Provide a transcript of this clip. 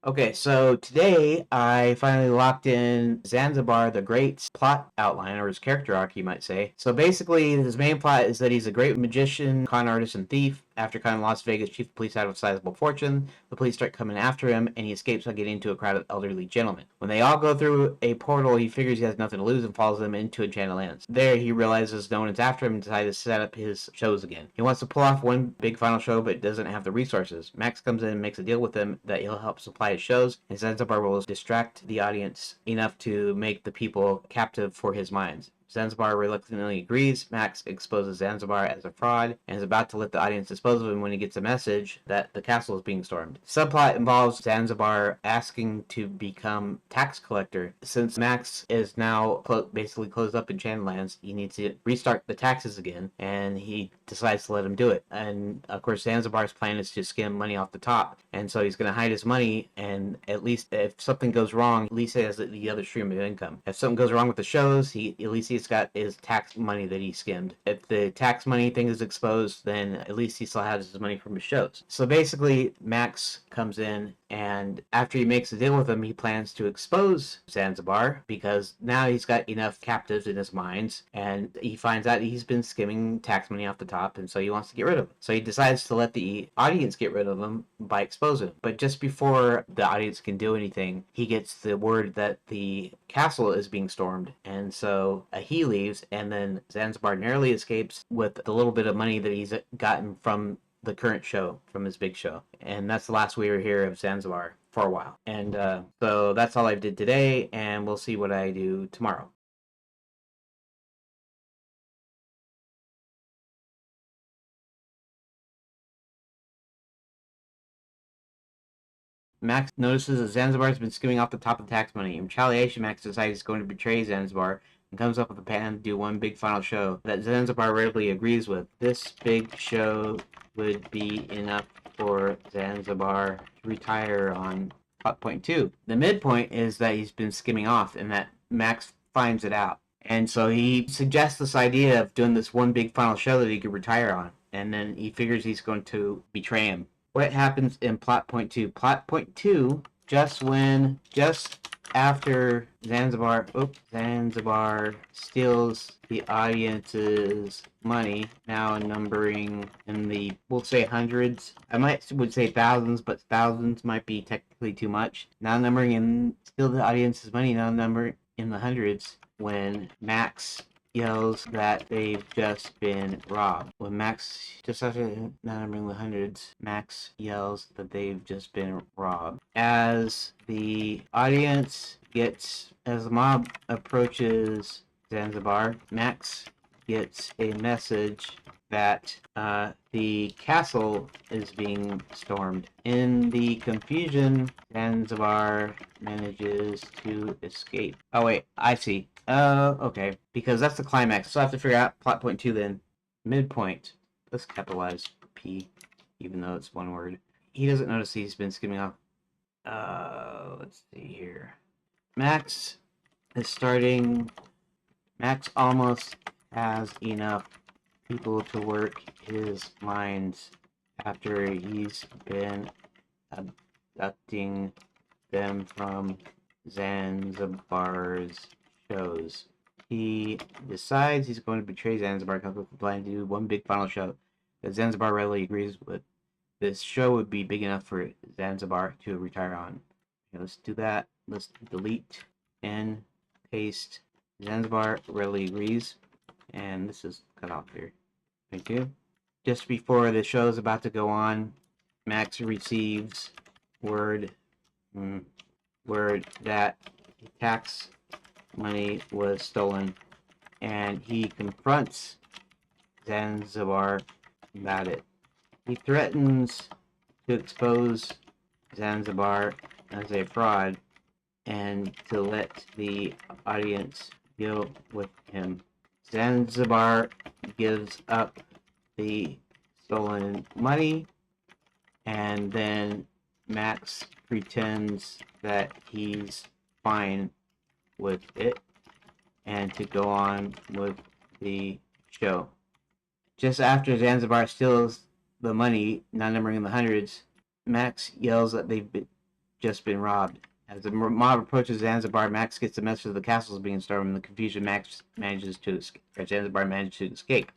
Okay, so today I finally locked in Zanzibar the Great's plot outline, or his character arc, you might say. So basically, his main plot is that he's a great magician, con artist, and thief. After conning Las Vegas chief of police out of a sizable fortune, the police start coming after him, and he escapes by getting into a crowd of elderly gentlemen. When they all go through a portal, he figures he has nothing to lose and follows them into Enchanted Lands. There, he realizes no one is after him and decides to set up his shows again. He wants to pull off one big final show, but doesn't have the resources. Max comes in and makes a deal with him that he'll help supply his shows, and Zanzibar will distract the audience enough to make the people captive for his minds. Zanzibar reluctantly agrees. Max exposes Zanzibar as a fraud and is about to let the audience dispose of him when he gets a message that the castle is being stormed. Subplot involves Zanzibar asking to become tax collector. Since Max is now basically closed up in Enchanted Lands, he needs to restart the taxes again, and he decides to let him do it. And of course, Zanzibar's plan is to skim money off the top, and so he's going to hide his money, and at least if something goes wrong, at least he has the other stream of income. If something goes wrong with the shows, at least he's got his tax money that he skimmed. If the tax money thing is exposed, then at least he still has his money from his shows. So basically, Max comes in, and after he makes a deal with him, he plans to expose Zanzibar because now he's got enough captives in his mines, and he finds out he's been skimming tax money off the top, and so he wants to get rid of him. So he decides to let the audience get rid of him by exposing him. But just before the audience can do anything, he gets the word that the castle is being stormed, and so he leaves, and then Zanzibar narrowly escapes with the little bit of money that he's gotten from the current show, from his big show. And that's the last we were here of Zanzibar for a while. And so that's all I did today, and we'll see what I do tomorrow. Max notices that Zanzibar has been skimming off the top of the tax money. In retaliation, Max decides he's going to betray Zanzibar and comes up with a plan to do one big final show that Zanzibar readily agrees with. This big show would be enough for Zanzibar to retire on plot point 2. The midpoint is that he's been skimming off and that Max finds it out. And so he suggests this idea of doing this one big final show that he could retire on. And then he figures he's going to betray him. What happens in plot point 2? Plot point 2, just after Zanzibar steals the audience's money, now numbering in the, we'll say hundreds. I would say thousands, but thousands might be technically too much. Now numbering in, steal the audience's money, now numbering in the hundreds, when Max yells that they've just been robbed. When Max, just after numbering the hundreds, Max yells that they've just been robbed. As the mob approaches Zanzibar, Max gets a message that the castle is being stormed. In the confusion, Zanzibar manages to escape. Oh wait, I see. Okay. Because that's the climax. So I have to figure out plot point 2 then. Midpoint. Let's capitalize P, even though it's one word. He doesn't notice he's been skimming off. Let's see here. Max is starting. Max almost has enough people to work his minds after he's been abducting them from Zanzibar's shows. He decides he's going to betray Zanzibar, comes with a plan to do one big final show that Zanzibar readily agrees with. This show would be big enough for Zanzibar to retire on. Okay, let's do that. Let's delete and paste. Zanzibar readily agrees, and this is cut off here. Thank you. Just before the show is about to go on, Max receives word that tax money was stolen, and he confronts Zanzibar about it. He threatens to expose Zanzibar as a fraud and to let the audience deal with him. Zanzibar gives up the stolen money, and then Max pretends that he's fine with it and to go on with the show. Just after Zanzibar steals the money, not numbering in the hundreds, Max yells that they've just been robbed. As the mob approaches Zanzibar, Max gets the message that the castle is being stormed, and the confusion Zanzibar manages to escape.